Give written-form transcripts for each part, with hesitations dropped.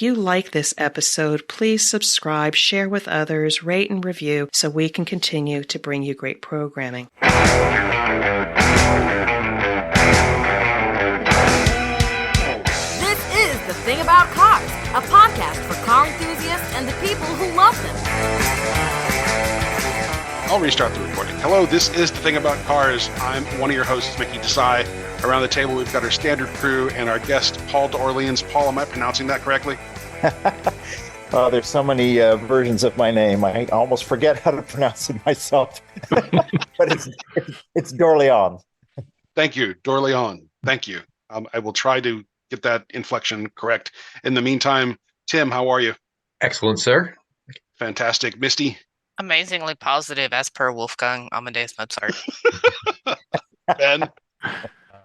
If you like this episode, please subscribe, share with others, rate and review so we can continue to bring you great programming. This is The Thing About Cars, a podcast for car enthusiasts and the people who love them. I'll restart the recording. Hello, this is The Thing About Cars. I'm one of your hosts, Mickey Desai. Around the table, we've got our standard crew and our guest, Paul d'Orleans. Paul, am I pronouncing that correctly? There's so many versions of my name. I almost forget how to pronounce it myself. But it's d'Orleans. Thank you, d'Orleans. Thank you. I will try to get that inflection correct. In the meantime, Tim, how are you? Excellent, sir. Fantastic. Misty? Amazingly positive, as per Wolfgang Amadeus Mozart. Ben?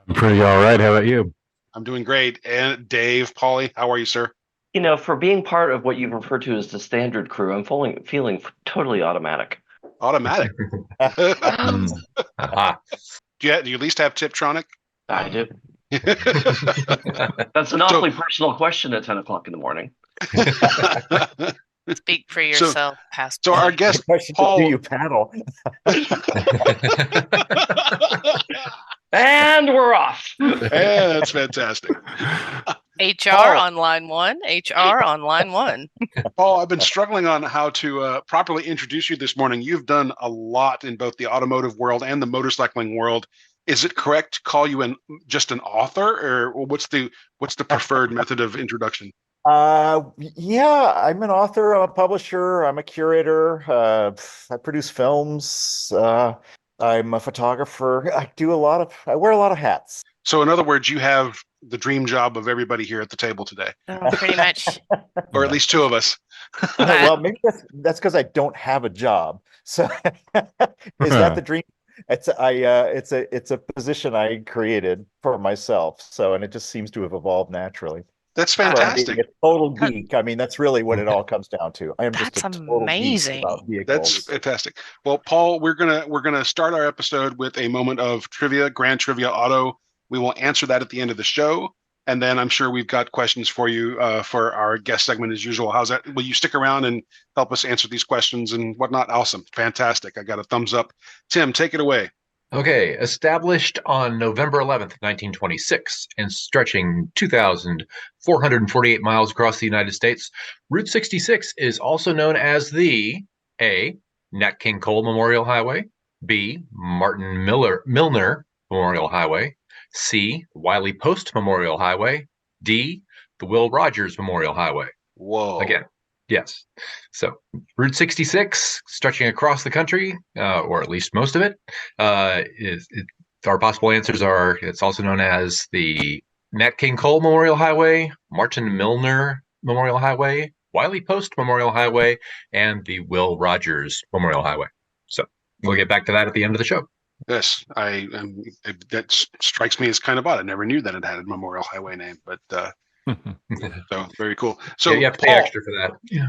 I'm pretty all right. How about you? I'm doing great. And Dave, Paulie, how are you, sir? You know, for being part of what you've referred to as the standard crew, I'm feeling totally automatic. Automatic. Do Aha. you at least have Tiptronic? I do. That's an awfully personal question at 10 o'clock in the morning. Speak for yourself, Pastor. So our guest, Paul. Do you paddle? And we're off. Yeah, that's fantastic. HR Paul. on line one. HR on line one. Paul, I've been struggling on how to properly introduce you this morning. You've done a lot in both the automotive world and the motorcycling world. Is it correct to call you just an author, or what's the preferred method of introduction? Yeah, I'm an author, I'm a publisher, I'm a curator. I produce films. I'm a photographer. I wear a lot of hats. So in other words, you have the dream job of everybody here at the table today, Pretty much. or at least two of us. Well, maybe that's because I don't have a job. So is that the dream? It's a position I created for myself. So, and it just seems to have evolved naturally. That's fantastic. Being a total geek. I mean, that's really what it all comes down to. I am just a total amazing. geek about vehicles. That's fantastic. Well, Paul, we're gonna start our episode with a moment of trivia, Grand Trivia Auto. We will answer that at the end of the show, and then I'm sure we've got questions for you for our guest segment as usual. How's that? Will you stick around and help us answer these questions and whatnot? Awesome, fantastic. I got a thumbs up. Tim, take it away. Okay, established on November 11th, 1926, and stretching 2,448 miles across the United States, Route 66 is also known as the A. Nat King Cole Memorial Highway, B. Martin Milner Memorial Highway, C. Wiley Post Memorial Highway, D. the Will Rogers Memorial Highway. Whoa. Again, yes. So Route 66, stretching across the country, or at least most of it, our possible answers are, it's also known as the Nat King Cole Memorial Highway, Martin Milner Memorial Highway, Wiley Post Memorial Highway, and the Will Rogers Memorial Highway. So we'll get back to that at the end of the show. Yes, that strikes me as kind of odd. I never knew that it had a Memorial Highway name, but so very cool. So yeah, you have to pay Paul, extra for that. Yeah.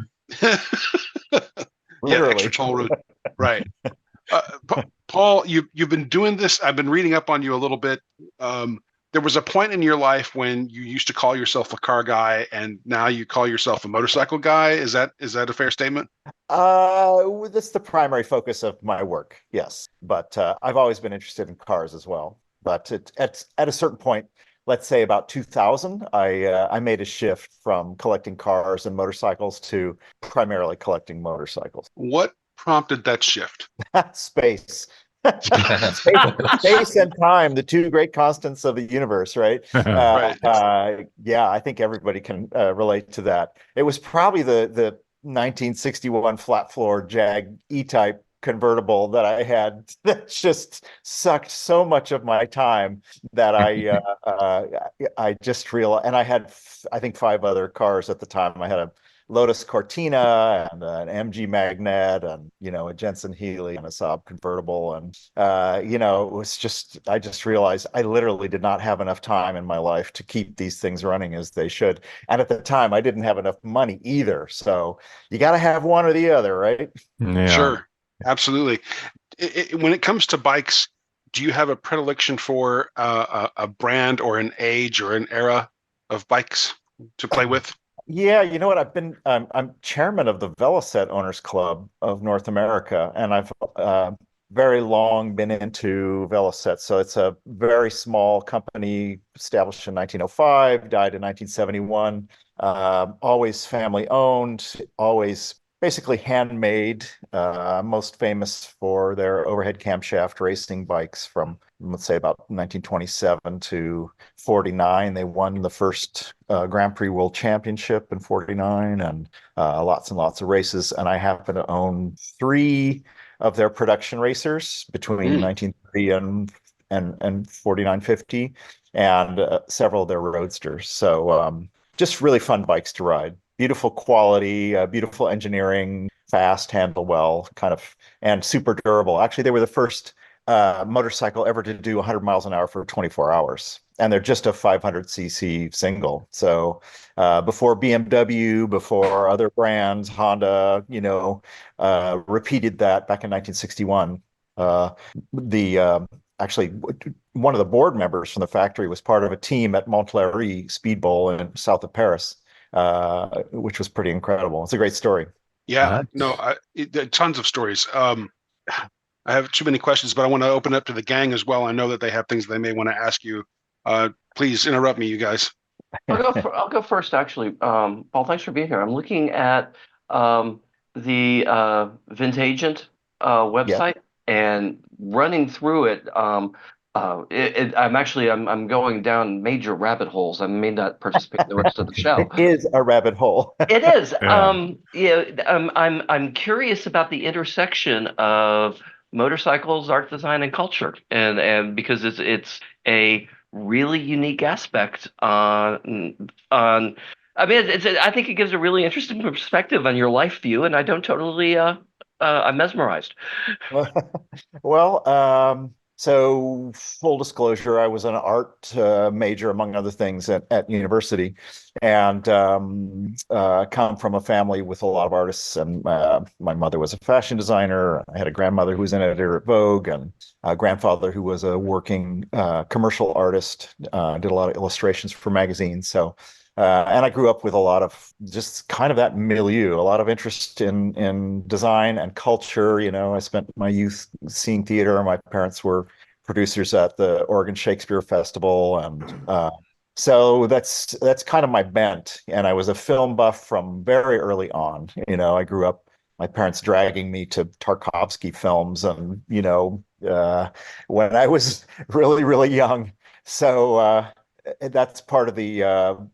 yeah, extra toll road, right? Paul, you've been doing this. I've been reading up on you a little bit. There was a point in your life when you used to call yourself a car guy, and now you call yourself a motorcycle guy. Is that a fair statement? That's the primary focus of my work, yes. But I've always been interested in cars as well. But at a certain point, let's say about 2000, I made a shift from collecting cars and motorcycles to primarily collecting motorcycles. What prompted that shift? Space. Space and time, the two great constants of the universe, right? Right. Yeah, I think everybody can relate to that. It was probably the 1961 flat floor Jag E-Type convertible that I had that just sucked so much of my time that I just realized. And I had, I think, 5 other cars at the time. I had a Lotus Cortina and an MG Magnet and, a Jensen Healy and a Saab convertible. And, it was just, I just realized I literally did not have enough time in my life to keep these things running as they should. And at the time, I didn't have enough money either. So you got to have one or the other, right? Yeah. Sure. Absolutely. When it comes to bikes, do you have a predilection for a brand or an age or an era of bikes to play with? Yeah, you know what? I'm chairman of the Veloset Owners Club of North America, and I've very long been into Veloset. So it's a very small company established in 1905, died in 1971. Always family owned, always basically handmade. Most famous for their overhead camshaft racing bikes from, let's say, about 1927 to 49. They won the first Grand Prix World Championship in 49 and lots and lots of races. And I happen to own three of their production racers between 1930 and 4950 and several of their roadsters. So just really fun bikes to ride. Beautiful quality, beautiful engineering, fast, handle well, kind of, and super durable. Actually, they were the first motorcycle ever to do 100 miles an hour for 24 hours. And they're just a 500cc single. So before BMW, before other brands, Honda, repeated that back in 1961. The actually one of the board members from the factory was part of a team at Montlhéry Speed Bowl in south of Paris, which was pretty incredible. It's a great story. Yeah, no, tons of stories. I have too many questions, but I want to open up to the gang as well. I know that they have things they may want to ask you. Please interrupt me, you guys. I'll go first, actually. Paul, thanks for being here. I'm looking at the Vintagent website and running through it. I'm going down major rabbit holes. I may not participate in the rest of the show. It is a rabbit hole. It is. Yeah. I'm curious about the intersection of motorcycles, art design, and culture, and because it's a really unique aspect on. I mean, I think it gives a really interesting perspective on your life view, and I don't totally. I'm mesmerized. Well, so full disclosure, I was an art major, among other things, at university, and come from a family with a lot of artists. And my mother was a fashion designer. I had a grandmother who was an editor at Vogue, and a grandfather who was a working commercial artist, did a lot of illustrations for magazines. So and I grew up with a lot of just kind of that milieu, a lot of interest in design and culture. I spent my youth seeing theater. My parents were producers at the Oregon Shakespeare Festival, and so that's kind of my bent. And I was a film buff from very early on. I grew up, my parents dragging me to Tarkovsky films, and when I was really, really young. So that's part of the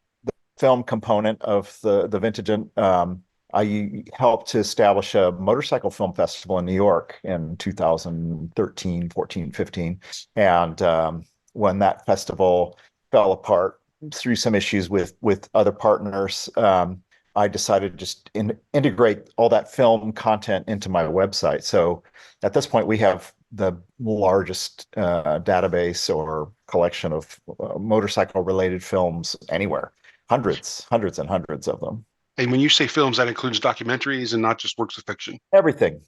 film component of the Vintagent. I helped to establish a motorcycle film festival in New York in 2013, 14, 15. And when that festival fell apart through some issues with other partners, I decided to just integrate all that film content into my website. So at this point, we have the largest database or collection of motorcycle related films anywhere. Hundreds and hundreds of them. And when you say films, that includes documentaries and not just works of fiction. Everything.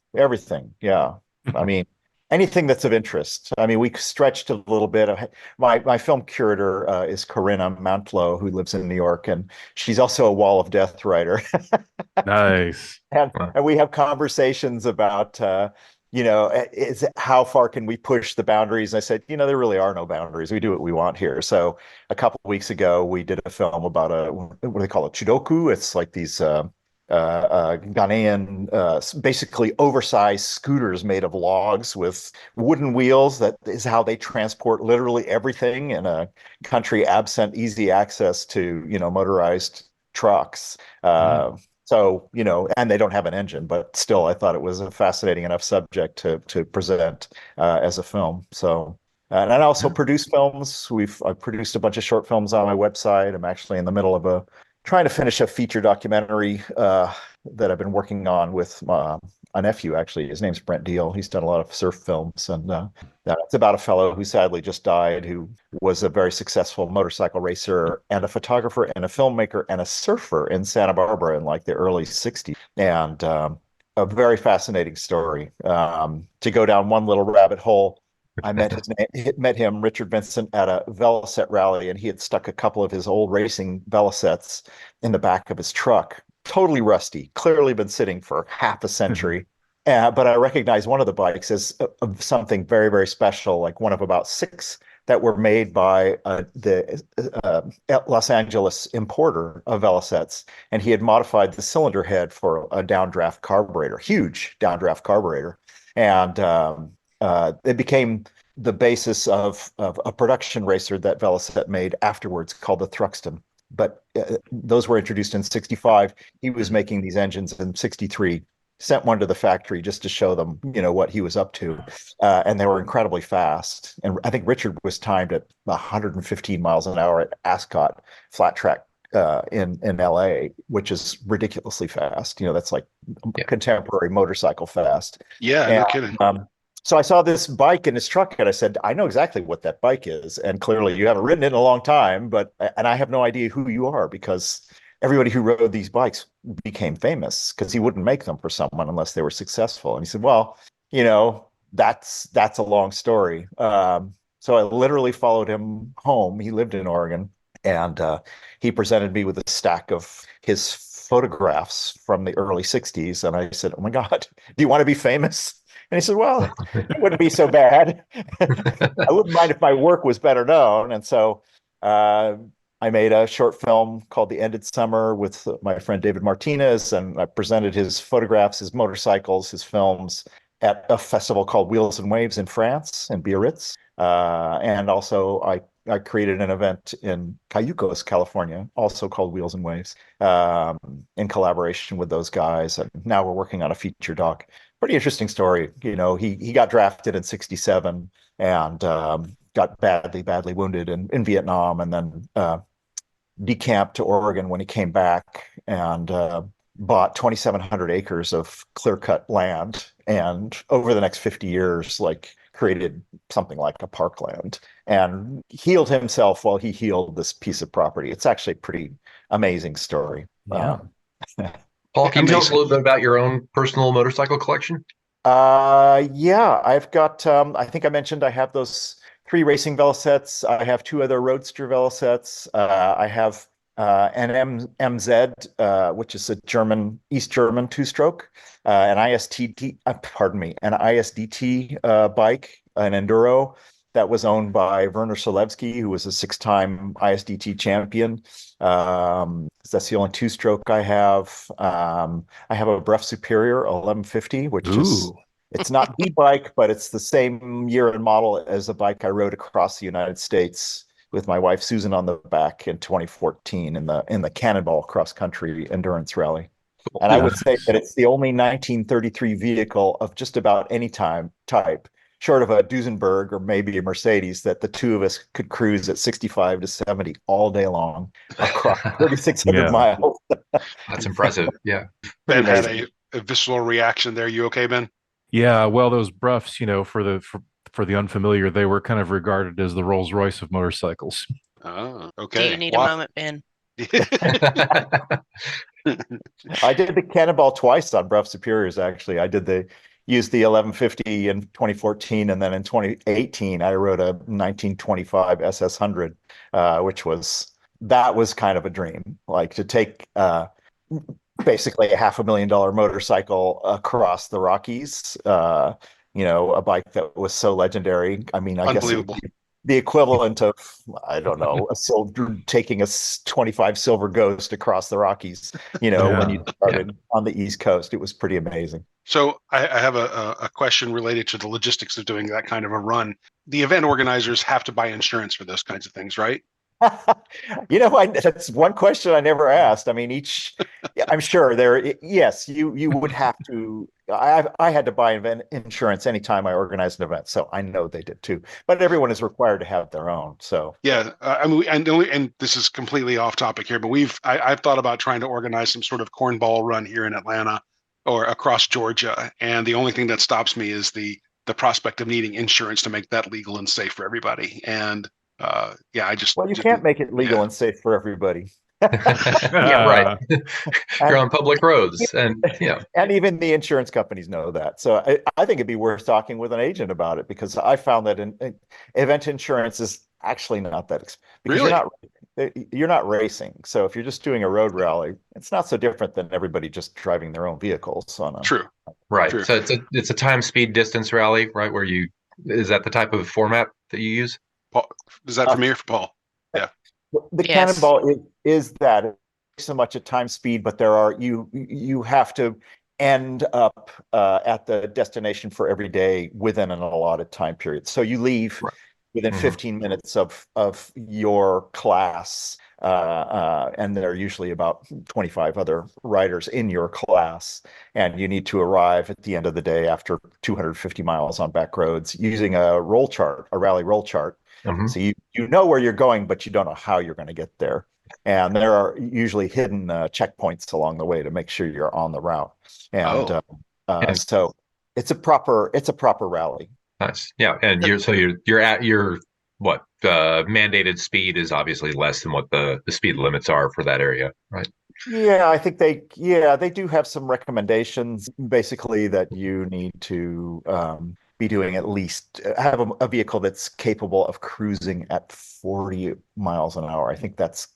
Yeah. I mean, anything that's of interest. I mean, we stretched a little bit. My film curator is Corinna Mantlo, who lives in New York, and she's also a Wall of Death writer. Nice. and we have conversations about how far can we push the boundaries? And I said, there really are no boundaries. We do what we want here. So a couple of weeks ago, we did a film about what do they call it? Chudoku. It's like these Ghanaian, basically oversized scooters made of logs with wooden wheels. That is how they transport literally everything in a country absent easy access to, motorized trucks. So, and they don't have an engine, but still, I thought it was a fascinating enough subject to present as a film. So, and I also produce films. I've produced a bunch of short films on my website. I'm actually in the middle of trying to finish a feature documentary that I've been working on with a nephew, actually. His name's Brent Deal. He's done a lot of surf films, and it's about a fellow who sadly just died, who was a very successful motorcycle racer and a photographer and a filmmaker and a surfer in Santa Barbara in like the early 60s. And a very fascinating story. To go down one little rabbit hole, I met him, Richard Vincent, at a Velocet rally, and he had stuck a couple of his old racing Velocets in the back of his truck, totally rusty, clearly been sitting for half a century. But I recognized one of the bikes as something very, very special, like one of about six that were made by the Los Angeles importer of Velocets. And he had modified the cylinder head for a downdraft carburetor, huge downdraft carburetor. And it became the basis of a production racer that Velocet made afterwards called the Thruxton. But those were introduced in 65. He was making these engines in 63, sent one to the factory just to show them, what he was up to. And they were incredibly fast. And I think Richard was timed at 115 miles an hour at Ascot flat track in LA, which is ridiculously fast. That's like contemporary motorcycle fast. Yeah, no kidding. So I saw this bike in his truck and I said, I know exactly what that bike is. And clearly you haven't ridden it in a long time, and I have no idea who you are, because everybody who rode these bikes became famous, because he wouldn't make them for someone unless they were successful. And he said, well, that's a long story. So I literally followed him home. He lived in Oregon, and he presented me with a stack of his photographs from the early 60s. And I said, oh my God, do you want to be famous? And he said, well, it wouldn't be so bad. I wouldn't mind if my work was better known. And so I made a short film called The Ended Summer with my friend David Martinez, and I presented his photographs, his motorcycles, his films at a festival called Wheels and Waves in France, in Biarritz. And also I created an event in Cayucos, California, also called Wheels and Waves, in collaboration with those guys. And now we're working on a feature doc. Pretty interesting story. He got drafted in 67 and got badly wounded in Vietnam, and then decamped to Oregon when he came back, and bought 2,700 acres of clear-cut land, and over the next 50 years, created something like a parkland, and healed himself while he healed this piece of property. It's actually a pretty amazing story. Yeah. Paul, can you tell us a little bit about your own personal motorcycle collection? Yeah, I've got, I think I mentioned I have those 3 racing Velocets. I have 2 other Roadster Velocets. I have an MZ, which is a East German 2-stroke, an ISDT bike, an Enduro that was owned by Werner Solevsky, who was a 6-time ISDT champion. That's the only 2-stroke I have. I have a Bruff Superior 1150, which is, it's not the bike, but it's the same year and model as a bike I rode across the United States with my wife Susan on the back in 2014 in the Cannonball cross country endurance rally. And I would say that it's the only 1933 vehicle of just about any type, short of a Duesenberg or maybe a Mercedes, that the two of us could cruise at 65 to 70 all day long across 3,600 miles. That's impressive. Yeah. Ben had a visceral reaction there. You okay, Ben? Yeah, well, those Bruffs, for the unfamiliar, they were kind of regarded as the Rolls Royce of motorcycles. Oh, okay. Do you need a moment, Ben? I did the Cannonball twice on Bruff Superiors, actually. I used the 1150 in 2014, and then in 2018, I rode a 1925 SS100, which was kind of a dream, to take basically a $500,000 motorcycle across the Rockies. A bike that was so legendary. I mean, I guess it would be the equivalent of, I don't know, taking a 25 Silver Ghost across the Rockies, when you started on the East Coast. It was pretty amazing. So I have a question related to the logistics of doing that kind of a run. The event organizers have to buy insurance for those kinds of things, right? That's one question I never asked. I mean, I'm sure yes, you would have to. I had to buy event insurance anytime I organized an event, so I know they did too. But everyone is required to have their own. So yeah, I mean, and this is completely off topic here, but I've thought about trying to organize some sort of cornball run here in Atlanta or across Georgia, and the only thing that stops me is the prospect of needing insurance to make that legal and safe for everybody. And you can't make it legal and safe for everybody. Yeah, right. You're on public roads, and and even the insurance companies know that. So I think it'd be worth talking with an agent about it, because I found that event insurance is actually not that expensive, because Really? you're not racing. So if you're just doing a road rally, it's not so different than everybody just driving their own vehicles on a. True. right. True. So it's a time, speed, distance rally, right? Is that the type of format that you use? Paul, is that for me or for Paul? Yeah. The Yes. cannonball is that so much at time speed, but you have to end up at the destination for every day within an allotted time period. So you leave Right. within Mhm. 15 minutes of your class, and there are usually about 25 other riders in your class, and you need to arrive at the end of the day after 250 miles on back roads using a roll chart, a rally roll chart. Mhm. So you know where you're going, but you don't know how you're going to get there. And there are usually hidden checkpoints along the way to make sure you're on the route. And And so it's a proper rally. nice. Yeah, and you're at your what mandated speed is obviously less than what the speed limits are for that area, right? Yeah, I think they do have some recommendations, basically, that you need to be doing at least have a vehicle that's capable of cruising at 40 miles an hour. I think that's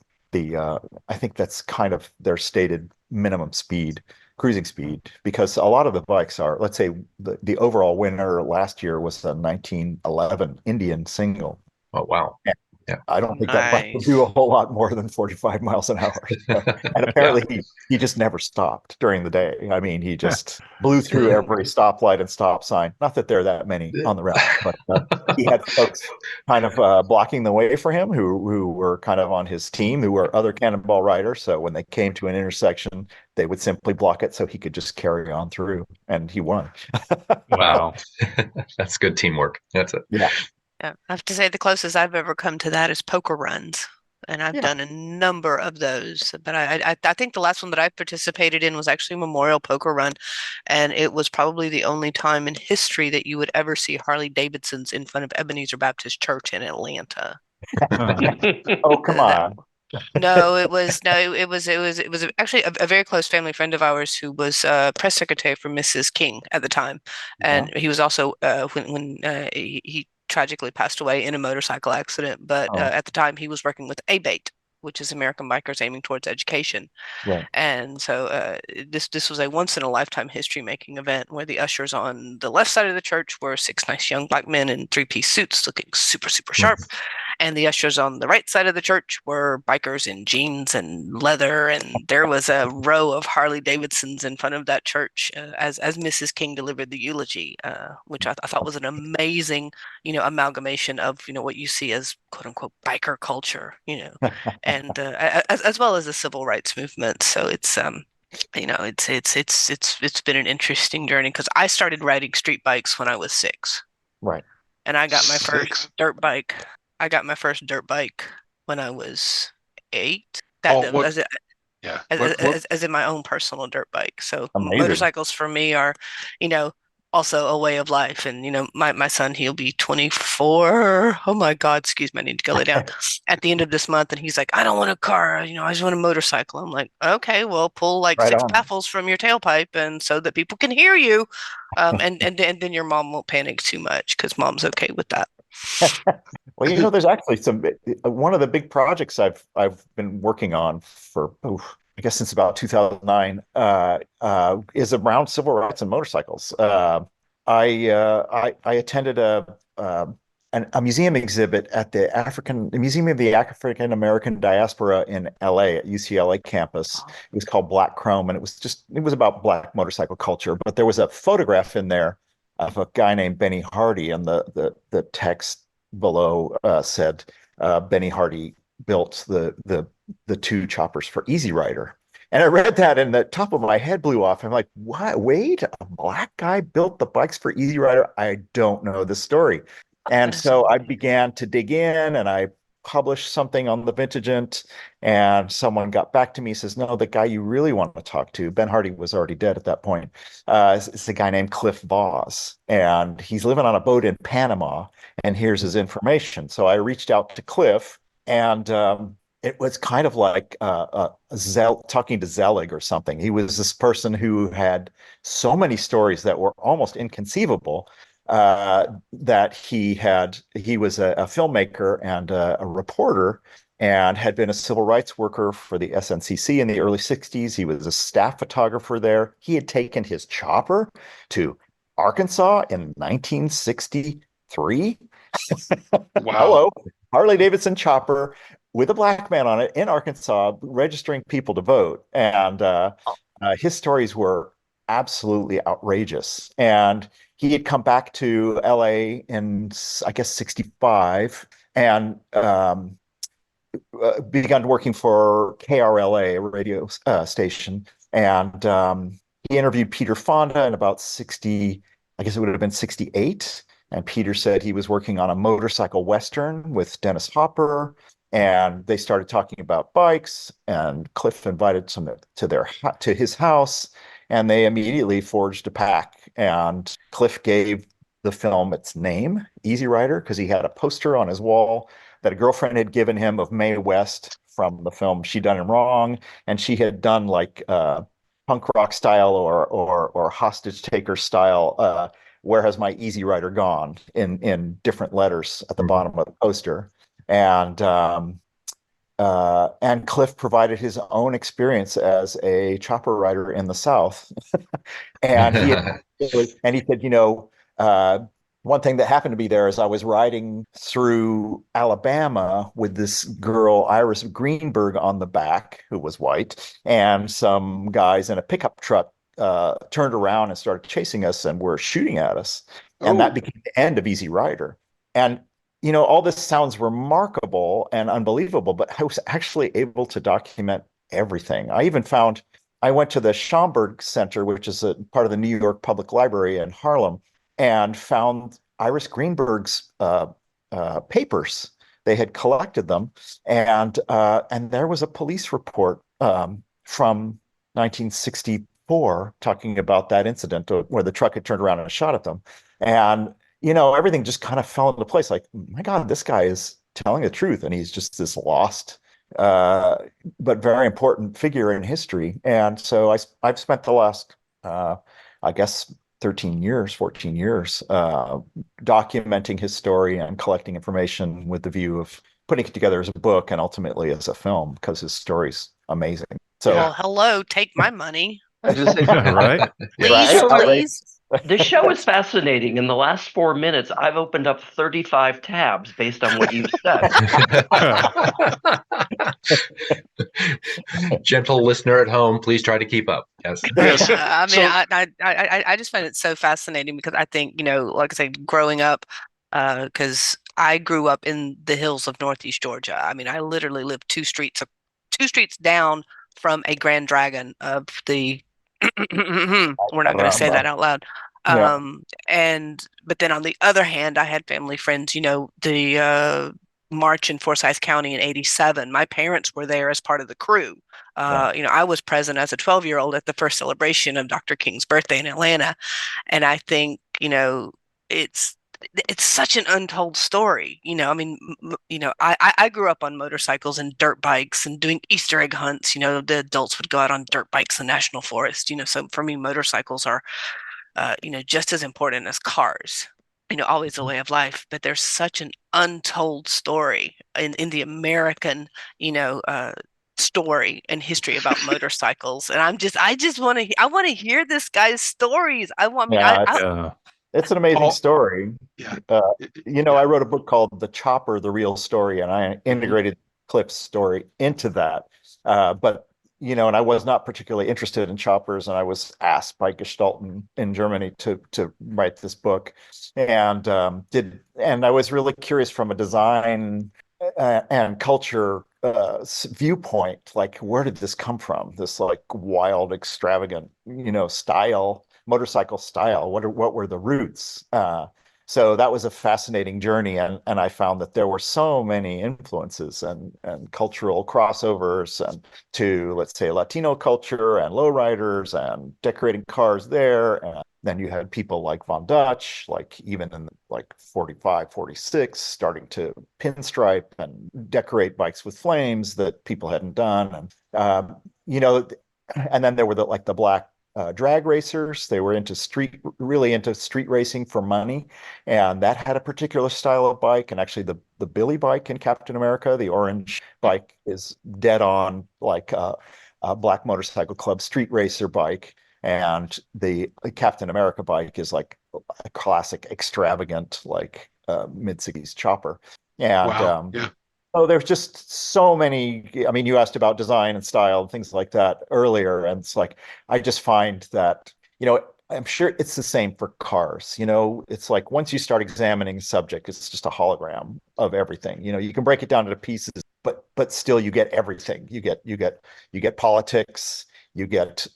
kind of their stated minimum speed, cruising speed, because a lot of the bikes are, let's say the overall winner last year was a 1911 Indian single. Oh, wow. Yeah. I don't think that bike will Nice. do a whole lot more than 45 miles an hour. So, and apparently he just never stopped during the day. I mean, he just blew through every stoplight and stop sign. Not that there are that many on the route, but he had folks kind of blocking the way for him who were kind of on his team, who were other cannonball riders. So when they came to an intersection, they would simply block it so he could just carry on through, and he won. Wow. That's good teamwork. That's it. Yeah. Yeah, I have to say the closest I've ever come to that is poker runs, and I've Yeah. done a number of those. But I think the last one that I participated in was actually a memorial poker run, and it was probably the only time in history that you would ever see Harley Davidsons in front of Ebenezer Baptist Church in Atlanta. Oh, come on. No, it was actually a very close family friend of ours who was press secretary for Mrs. King at the time, and he was also when he tragically passed away in a motorcycle accident. But Oh, at the time, he was working with ABATE, which is American Bikers Aiming Towards Education. right. And so this was a once in a lifetime history making event where the ushers on the left side of the church were six nice young black men in three-piece suits looking super, super sharp. And the ushers on the right side of the church were bikers in jeans and leather. And there was a row of Harley Davidsons in front of that church as Mrs. King delivered the eulogy, which I thought was an amazing, amalgamation of, what you see as quote unquote biker culture, and as well as the civil rights movement. So it's it's been an interesting journey because I started riding street bikes when I was 6, Right. and I got my 6. first dirt bike. I got my first dirt bike when I was 8. Paul, That what- as, Yeah. as in my own personal dirt bike. So Amazing. motorcycles for me are, also a way of life. And, my son, he'll be 24. Oh my God, excuse me, I need to go lay down at the end of this month. And he's like, I don't want a car, I just want a motorcycle. I'm like, okay, well, pull like Right 6 on. baffles from your tailpipe and so that people can hear you. And then your mom won't panic too much because mom's okay with that. Well, there's actually one of the big projects I've been working on for I guess since about 2009 is around civil rights and motorcycles. I attended a museum exhibit at the Museum of the African American Diaspora in LA at UCLA campus. It was called Black Chrome, and it was about Black motorcycle culture. But there was a photograph in there of a guy named Benny Hardy, and the text below said Benny Hardy built the 2 choppers for Easy Rider. And I read that and the top of my head blew off. I'm like, what? Wait, a black guy built the bikes for Easy Rider? I don't know the story. And so I began to dig in, and I published something on the Vintagent, and someone got back to me, says, no, the guy you really want to talk to, Ben Hardy was already dead at that point, is a guy named Cliff Voss, and he's living on a boat in Panama, and here's his information. So I reached out to Cliff, and it was kind of like talking to Zelig or something. He was this person who had so many stories that were almost inconceivable. That he was a filmmaker and a reporter, and had been a civil rights worker for the SNCC in the early 60s. He was a staff photographer there. He had taken his chopper to Arkansas in 1963. Wow. Hello, Harley Davidson chopper with a black man on it in Arkansas, registering people to vote. And his stories were absolutely outrageous. And he had come back to LA in, I guess, 65, and begun working for KRLA, a radio station. And he interviewed Peter Fonda in about 60, I guess it would have been 68. And Peter said he was working on a motorcycle Western with Dennis Hopper. And they started talking about bikes, and Cliff invited some to his house, and they immediately forged a pact. And Cliff gave the film its name, Easy Rider, because he had a poster on his wall that a girlfriend had given him of Mae West from the film She Done Him Wrong, and she had done like punk rock style or hostage taker style. Where has my Easy Rider gone? In different letters at the bottom of the poster. And Cliff provided his own experience as a chopper rider in the South. And he said, one thing that happened to be there is I was riding through Alabama with this girl, Iris Greenberg, on the back, who was white, and some guys in a pickup truck turned around and started chasing us and were shooting at us. And that became the end of Easy Rider. And all this sounds remarkable and unbelievable, but I was actually able to document everything. I went to the Schomburg Center, which is a part of the New York Public Library in Harlem, and found Iris Greenberg's papers. They had collected them, and there was a police report from 1964 talking about that incident where the truck had turned around and shot at them. And everything just kind of fell into place. Like, my God, this guy is telling the truth, and he's just this lost, but very important figure in history. And so I've spent the last, I guess, 14 years, documenting his story and collecting information with the view of putting it together as a book and ultimately as a film, because his story's amazing. So, well, hello, take my money. I just say, Right? Please, Right? please. the show is fascinating. In the last 4 minutes, I've opened up 35 tabs based on what you've said. Gentle listener at home, please try to keep up. Yes. Yes. I just find it so fascinating because I think, like I say, growing up, because I grew up in the hills of Northeast Georgia. I mean, I literally lived two streets down from a Grand Dragon of the we're not going to say that out loud. Yeah. But then on the other hand, I had family friends, the march in Forsyth County in '87. My parents were there as part of the crew. I was present as a 12-year-old at the first celebration of Dr. King's birthday in Atlanta. And I think, it's such an untold story. I grew up on motorcycles and dirt bikes and doing Easter egg hunts. The adults would go out on dirt bikes in national forest. So for me, motorcycles are, just as important as cars. Always a way of life. But there's such an untold story in the American, story and history about motorcycles. And I just want to hear this guy's stories. It's an amazing story. Yeah. I wrote a book called The Chopper, The Real Story, and I integrated Cliff's story into that. But and I was not particularly interested in choppers, and I was asked by Gestalt in Germany to write this book, and I was really curious from a design and culture viewpoint, like, where did this come from? This like wild, extravagant, style. Motorcycle style. What were the roots? So that was a fascinating journey, and I found that there were so many influences and cultural crossovers and to, let's say, Latino culture and lowriders and decorating cars there, and Then you had people like Von Dutch, like even in like 45, 46, starting to pinstripe and decorate bikes with flames that people hadn't done. And, and then there were the black drag racers. They were really into street racing for money. And that had a particular style of bike. And actually the Billy bike in Captain America, the orange bike, is dead on like a Black Motorcycle Club street racer bike. And the Captain America bike is like a classic extravagant, like mid-60s chopper. And Wow. Yeah. so there's just so many. I mean, you asked about design and style and things like that earlier. And it's like, I just find that, I'm sure it's the same for cars. It's like once you start examining a subject, it's just a hologram of everything. You can break it down into pieces, but still you get everything. You get politics, you get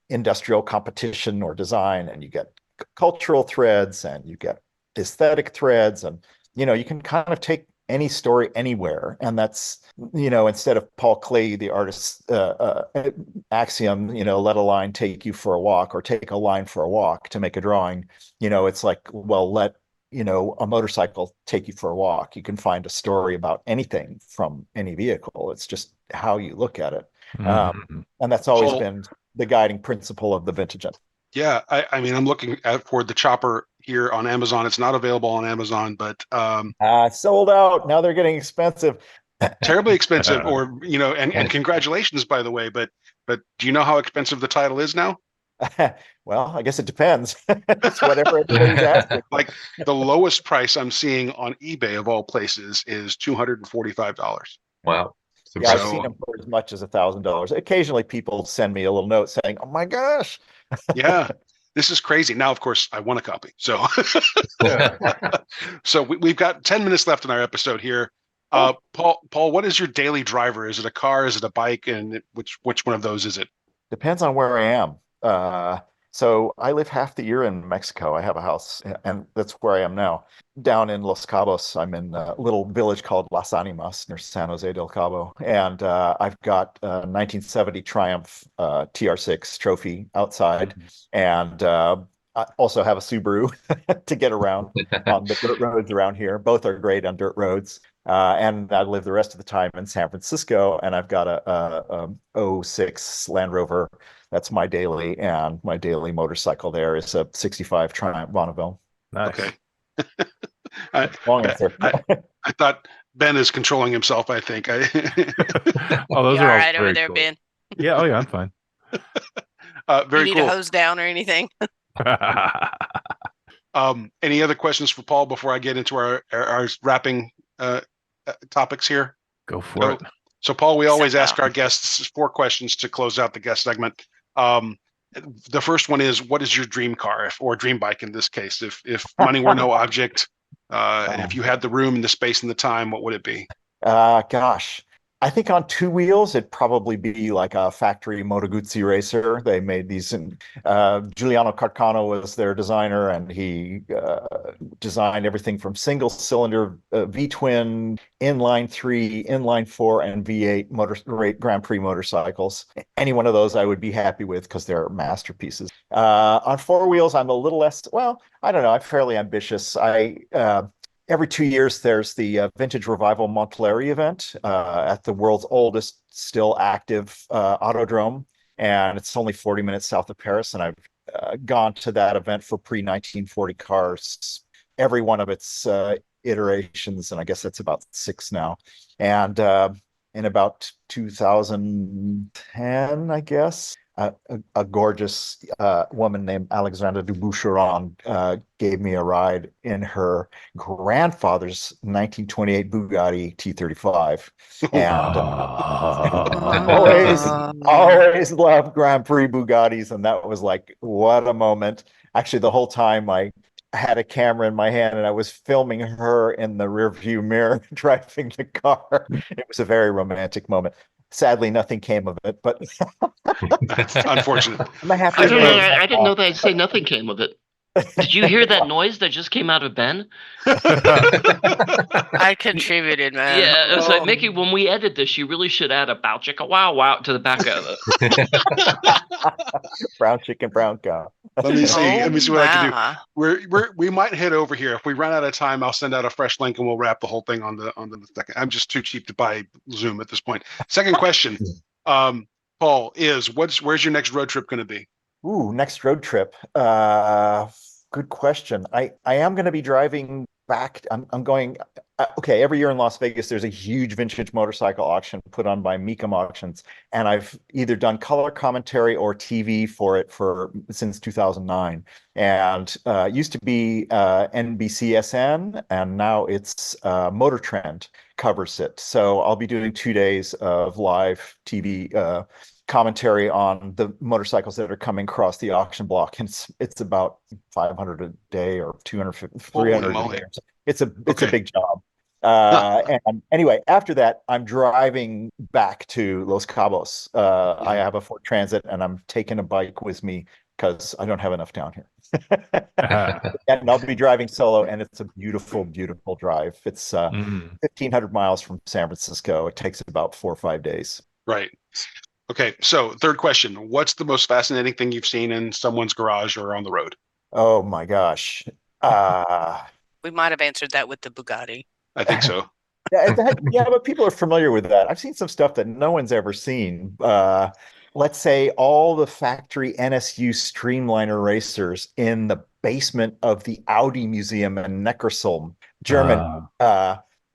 industrial competition or design, and you get cultural threads, and you get aesthetic threads, and you can kind of take any story anywhere. And that's instead of Paul Klee, the artist's axiom, let a line take you for a walk, or take a line for a walk to make a drawing. It's like, well, let a motorcycle take you for a walk. You can find a story about anything from any vehicle. It's just how you look at it. And that's always been the guiding principle of the vintage. Yeah, I mean, I'm looking for the chopper here on Amazon. It's not available on Amazon, but sold out. Now they're getting expensive. Terribly expensive, or and congratulations, by the way. But do you know how expensive the title is now? Well, I guess it depends. It's whatever everybody's asking. Like the lowest price I'm seeing on eBay of all places is $245. Wow. Yeah, I've seen them for as much as $1,000. Occasionally, people send me a little note saying, "Oh my gosh." Yeah, this is crazy. Now, of course, I want a copy. So, so we've got 10 minutes left in our episode here. Paul, what is your daily driver? Is it a car? Is it a bike? And which one of those is it? Depends on where I am. So I live half the year in Mexico. I have a house, and that's where I am now. Down in Los Cabos, I'm in a little village called Las Animas near San Jose del Cabo. And I've got a 1970 Triumph TR6 trophy outside. And I also have a Subaru to get around on the dirt roads around here. Both are great on dirt roads. And I live the rest of the time in San Francisco, and I've got a 06 Land Rover. That's my daily, and my daily motorcycle there is a 65 Triumph Bonneville. Nice. Okay. Long answer. I thought Ben is controlling himself, I think. Oh, those You are all right over very there, cool. Ben? Yeah. Oh, yeah. I'm fine. Very You need cool. a hose down or anything? Any other questions for Paul before I get into our wrapping topics here? Go for it. So, Paul, we always ask our guests 4 questions to close out the guest segment. The first one is, what is your dream car, or dream bike in this case? If money were no object, and if you had the room and the space and the time, what would it be? Gosh, I think on 2 wheels, it'd probably be like a factory Moto Guzzi racer. They made these, and Giuliano Carcano was their designer, and he designed everything from single cylinder V-twin, inline 3, inline 4, and V8 Grand Prix motorcycles. Any one of those I would be happy with because they're masterpieces. On 4 wheels, I'm a little less, well, I don't know, I'm fairly ambitious. Every 2 years, there's the Vintage Revival Montlhéry event at the world's oldest, still active autodrome. And it's only 40 minutes south of Paris. And I've gone to that event for pre-1940 cars, every one of its iterations. And I guess that's about 6 now. And in about 2010, I guess, a gorgeous woman named Alexandra Duboucheron gave me a ride in her grandfather's 1928 Bugatti T35. And always loved Grand Prix Bugattis. And that was like, what a moment. Actually, the whole time I had a camera in my hand and I was filming her in the rearview mirror driving the car. It was a very romantic moment. Sadly, nothing came of it, but That's unfortunate. I didn't know they'd say nothing came of it. Did you hear that noise that just came out of Ben? I contributed, man. Yeah, it was like, Mickey, when we edit this, you really should add a bow chicka wow wow to the back of it. brown chicken, brown cow. Let me see. Let me see what I can do. my. We might hit over here. If we run out of time, I'll send out a fresh link and we'll wrap the whole thing on the second. I'm just too cheap to buy Zoom at this point. Second question, Paul, where's your next road trip going to be? Ooh, next road trip. Good question. I am going to be driving back. I'm going. Okay, every year in Las Vegas, there's a huge vintage motorcycle auction put on by Mecum Auctions, and I've either done color commentary or TV for it since 2009. And used to be NBCSN, and now it's Motor Trend covers it. So I'll be doing 2 days of live TV commentary on the motorcycles that are coming across the auction block, and it's about 500 a day or 250, 300 a day. It's a big job. And anyway, after that, I'm driving back to Los Cabos. I have a Ford Transit, and I'm taking a bike with me because I don't have enough down here. And I'll be driving solo, and it's a beautiful, beautiful drive. It's 1,500 miles from San Francisco. It takes about 4 or 5 days. Right. Okay, so third question. What's the most fascinating thing you've seen in someone's garage or on the road? Oh my gosh. We might have answered that with the Bugatti. I think so. Yeah, but people are familiar with that. I've seen some stuff that no one's ever seen. Let's say all the factory NSU Streamliner racers in the basement of the Audi Museum in Neckarsulm, German.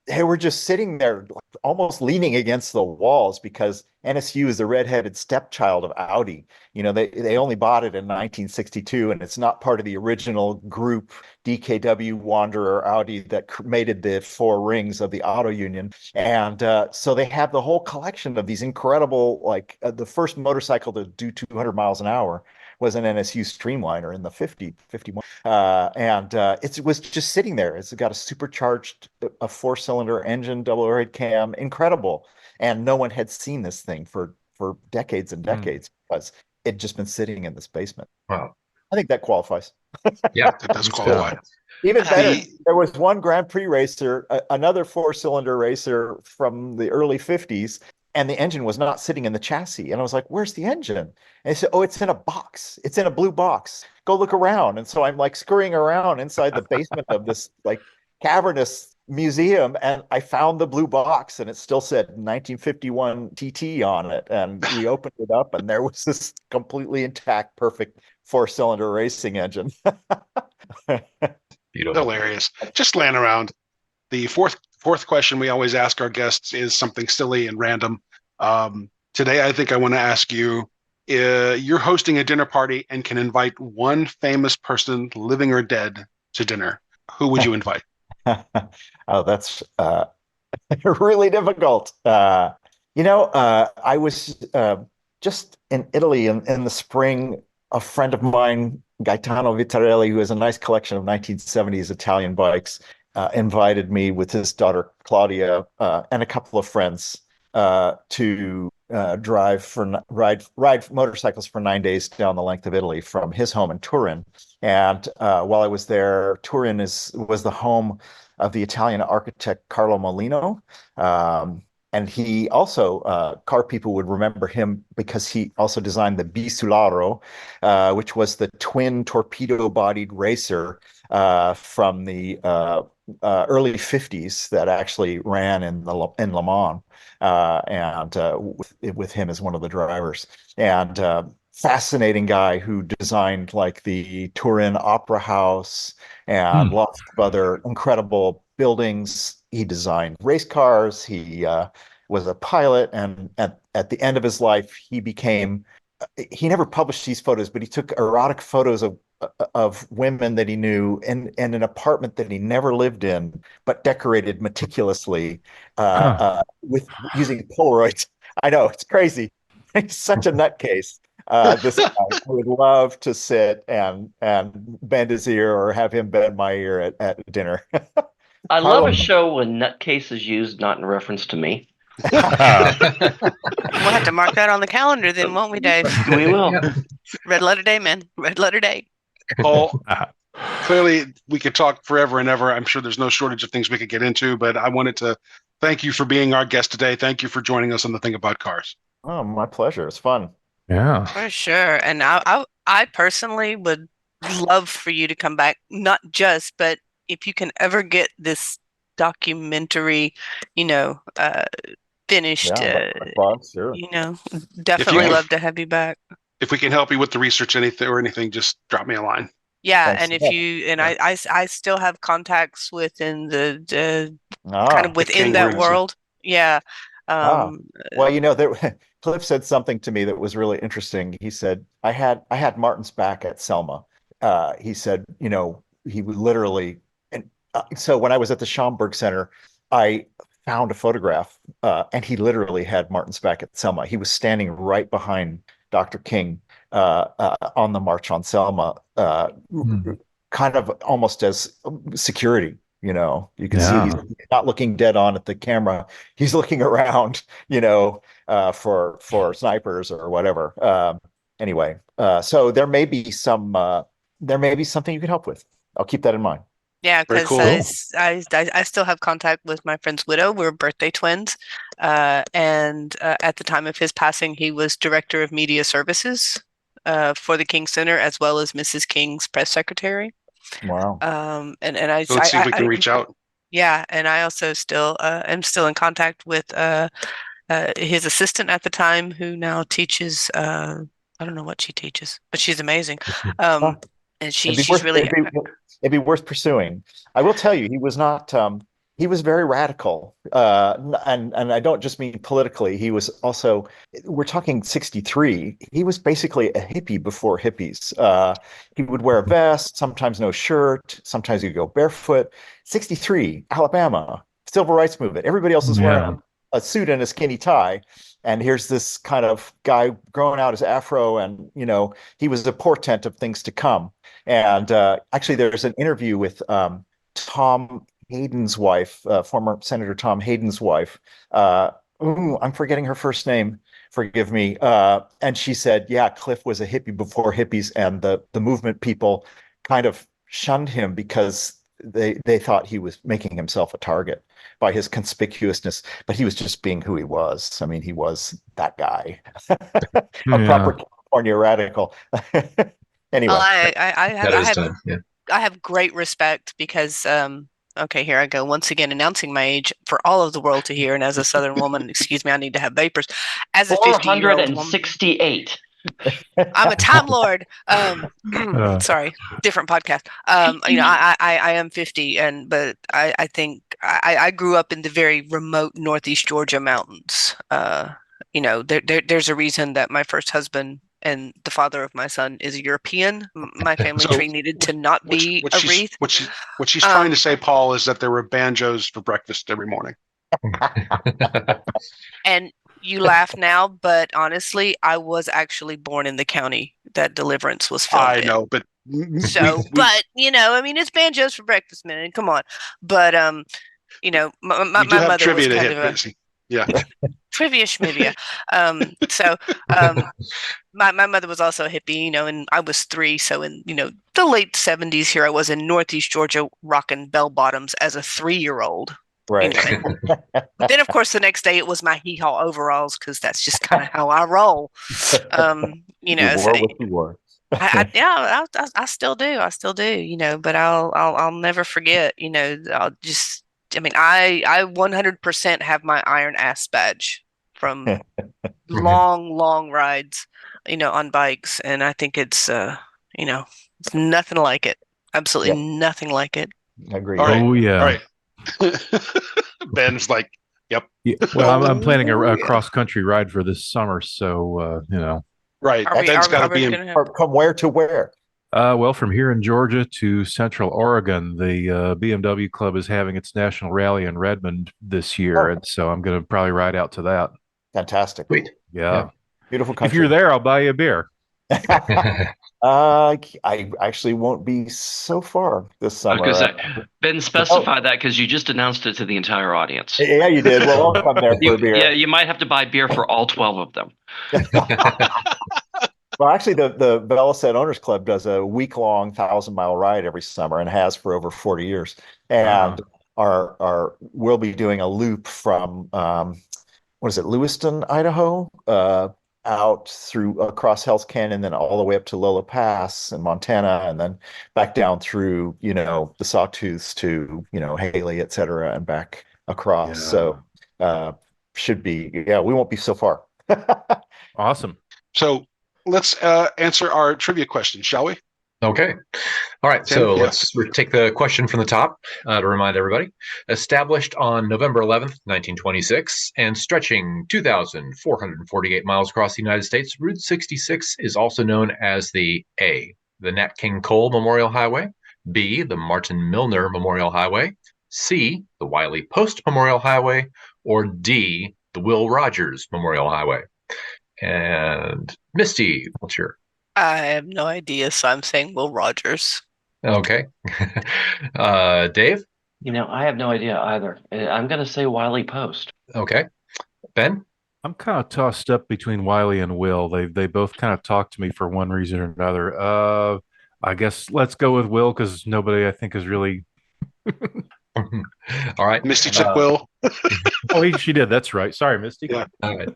They were just sitting there almost leaning against the walls because NSU is the redheaded stepchild of Audi. You know, they only bought it in 1962, and it's not part of the original group DKW, Wanderer, Audi that created the four rings of the auto union. And so they have the whole collection of these incredible, like the first motorcycle to do 200 miles an hour was an NSU Streamliner in the 51. And it was just sitting there. It's got a supercharged, a 4-cylinder engine, double overhead cam, incredible. And no one had seen this thing for decades and decades because it'd just been sitting in this basement. Wow. I think that qualifies. Yeah, That does qualify. Even better, there was one Grand Prix racer, another 4-cylinder racer from the early 50s, and the engine was not sitting in the chassis. And I was like, where's the engine? And they said, oh, it's in a box. It's in a blue box. Go look around. And so I'm like scurrying around inside the basement of this like cavernous museum, and I found the blue box, and it still said 1951 TT on it. And we opened it up, and there was this completely intact, perfect 4-cylinder racing engine. Beautiful. Hilarious. Just laying around. The fourth question we always ask our guests is something silly and random. Today, I think I want to ask you, you're hosting a dinner party and can invite one famous person, living or dead, to dinner. Who would you invite? Oh, that's really difficult. I was just in Italy in the spring. A friend of mine, Gaetano Vitarelli, who has a nice collection of 1970s Italian bikes, invited me with his daughter Claudia and a couple of friends to ride motorcycles for 9 days down the length of Italy from his home in Turin. And while I was there, Turin was the home of the Italian architect Carlo Molino. And he also, car people would remember him because he also designed the Bisularo, which was the twin torpedo-bodied racer from the early 50s that actually ran in Le Mans, and with him as one of the drivers. And fascinating guy who designed like the Turin Opera House and lots of other incredible buildings. He designed race cars. He was a pilot, and at the end of his life, he never published these photos, but he took erotic photos of women that he knew in an apartment that he never lived in, but decorated meticulously with using Polaroids. I know, it's crazy. He's such a nutcase. This guy, I would love to sit and bend his ear or have him bend my ear at dinner. I love a show when nutcase is used, not in reference to me. We'll have to mark that on the calendar then, won't we, Dave? We will. Red letter day, man. Red letter day. Paul, clearly we could talk forever and ever. I'm sure there's no shortage of things we could get into, but I wanted to thank you for being our guest today. Thank you for joining us on The Thing About Cars. Oh, my pleasure. It's fun. Yeah. For sure. And I personally would love for you to come back, not just, but if you can ever get this documentary, you know, finished, Yeah, sure. If you definitely if love to have you back. if we can help you with the research, anything, just drop me a line. Yeah, Thanks and so if much. you and Yeah. I still have contacts within the kind Ah, of The within that kangaroo. world. Yeah. ah. Um, Well, Cliff said something to me that was really interesting. He said, I had Martin's back at Selma. He said, he would literally, and so when I was at the Schomburg Center, I found a photograph, and he literally had Martin's back at Selma. He was standing right behind Dr. King on the March on Selma, Hmm. kind of almost as security. You can see he's Yeah. not looking dead on at the camera. He's looking around, for snipers or whatever. Anyway, so there may be something you can help with. I'll keep that in mind. yeah, Very because cool. Cool. I still have contact with my friend's widow. We're birthday twins. And at the time of his passing, he was director of media services for the King Center, as well as Mrs. King's press secretary. Wow. And I, So let's see if we can reach out. yeah, and I also still am still in contact with his assistant at the time, who now teaches. I don't know what she teaches, but she's amazing. Huh. And It'd be she's worth really it'd be worth pursuing. I will tell you, he was not he was very radical. And I don't just mean politically. He was also, we're talking 63. He was basically a hippie before hippies. He would wear a vest, sometimes no shirt, sometimes he'd go barefoot. 63, Alabama, civil rights movement. Everybody else is Yeah. wearing a suit and a skinny tie. And here's this kind of guy growing out his afro, and he was a portent of things to come. And actually, there's an interview with Tom Hayden's wife, former Senator Tom Hayden's wife. I'm forgetting her first name. Forgive me. And she said, "Yeah, Cliff was a hippie before hippies, and the movement people kind of shunned him because they thought he was making himself a target by his conspicuousness, but he was just being who he was. I mean, he was that guy, a proper Yeah. California radical." Well, Anyway, That is time. Yeah. I have great respect because okay, here I go once again announcing my age for all of the world to hear. And as a Southern woman, excuse me, I need to have vapors. As a 50-year-old woman, 468. I'm a time lord. Uh, Sorry, different podcast. I am 50, but I think I grew up in the very remote Northeast Georgia mountains. There's a reason that my first husband and the father of my son is a European. My family So tree needed to not be a wreath. What she's trying to say, Paul, is that there were banjos for breakfast every morning. And you laugh now, but honestly, I was actually born in the county that Deliverance was filmed I in. know, but So, but I mean, it's banjos for breakfast, man. Come on. But my we do my have mother was trivia to kind hit, of a Betsy. Yeah. trivia schmivia. So my mother was also a hippie, and I was 3, so in the late 70s, here I was in Northeast Georgia rocking bell bottoms as a 3-year-old. right. But then, of course, the next day it was my hee-haw overalls because that's just kind of how I roll. You wore So what you wore. yeah, I still do. I still do, but I'll never forget, I'll just, I mean, I 100% have my Iron Ass badge from long, long rides, on bikes. And I think it's nothing like it. Absolutely Yeah, nothing like it. agreed. All right. oh yeah. All right. Ben's like, yep. Yeah. Well, I'm planning Oh, a yeah. cross country ride for this summer, so Right. Are we, Ben's are, got are to we be in. going to have, From where to where? well, from here in Georgia to Central Oregon, the BMW Club is having its national rally in Redmond this year, Oh, and so I'm going to probably ride out to that. fantastic. Sweet. Yeah. Beautiful If you're country. there, I'll buy you a beer. I actually won't be so far this I was summer. going to say, Ben, specify that because you just announced it to the entire audience. Yeah, you did. Well, I'll come there for a beer. Yeah, you might have to buy beer for all 12 of them. Well, actually, the Velocet Owners Club does a week-long 1,000-mile ride every summer and has for over 40 years. And we'll be doing a loop from what is it, Lewiston, Idaho, out through across Hell's Canyon, then all the way up to Lola Pass in Montana, and then back down through, the Sawtooths to, Haley, et cetera, and back across. So we won't be so far. Awesome. So let's answer our trivia question, shall we? Okay. All right. So let's take the question from the top to remind everybody. Established on November 11th, 1926, and stretching 2,448 miles across the United States, Route 66 is also known as the A, the Nat King Cole Memorial Highway, B, the Martin Milner Memorial Highway, C, the Wiley Post Memorial Highway, or D, the Will Rogers Memorial Highway. And Misty, what's your... I have no idea, so I'm saying Will Rogers. Okay. Dave? I have no idea either. I'm going to say Wiley Post. Okay. Ben? I'm kind of tossed up between Wiley and Will. They both kind of talk to me for one reason or another. I guess let's go with Will because nobody I think is really... All right. Misty took Will. She did. That's right. Sorry, Misty. Yeah. All right.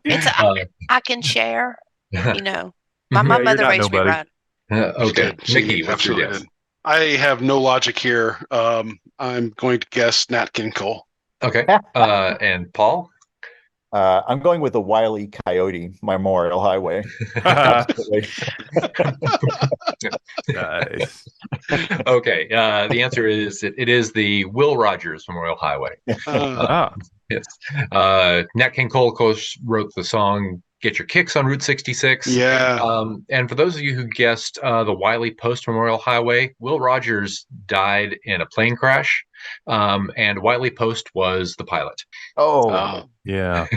I can share, My mother raised me right. Okay. She Mickey, what's your guess? did. I have no logic here. I'm going to guess Nat King Cole. Okay. And Paul? I'm going with the Wiley Coyote Memorial Highway. Nice. Okay. The answer is it is the Will Rogers Memorial Highway. Yes. Nat King Cole, of course, wrote the song Get Your Kicks on Route 66. Yeah. And for those of you who guessed the Wiley Post Memorial Highway, Will Rogers died in a plane crash, and Wiley Post was the pilot. Oh. Yeah.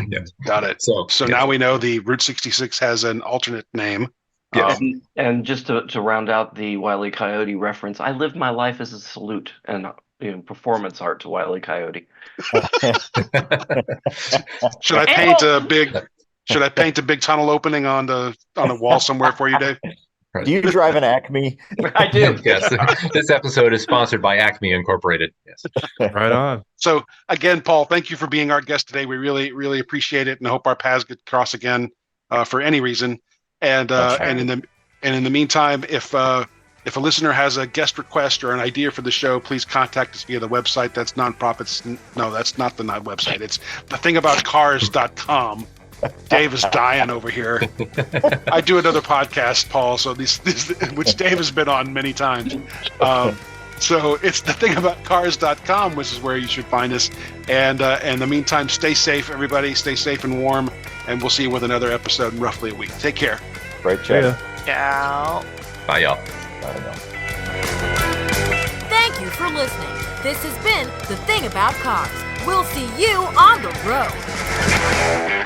Yes. Got it. So now we know the Route 66 has an alternate name. Yes. And just to round out the Wiley Coyote reference, I lived my life as a salute and performance art to Wiley Coyote. Should I paint a big tunnel opening on the wall somewhere for you, Dave? Do you drive an Acme? I do. Yes. This episode is sponsored by Acme Incorporated. Yes. Right on. So again, Paul, thank you for being our guest today. We really, really appreciate it, and hope our paths get cross again for any reason. And in the meantime, if a listener has a guest request or an idea for the show, please contact us via the website. That's nonprofits. No, that's not the website. It's thethingaboutcars.com. Dave is dying over here. I do another podcast, Paul, so these which Dave has been on many times. So it's thethingaboutcars.com, which is where you should find us. And in the meantime, stay safe, everybody. Stay safe and warm. And we'll see you with another episode in roughly a week. Take care. Great chat. Ciao. Bye, y'all. Thank you for listening. This has been The Thing About Cars. We'll see you on the road.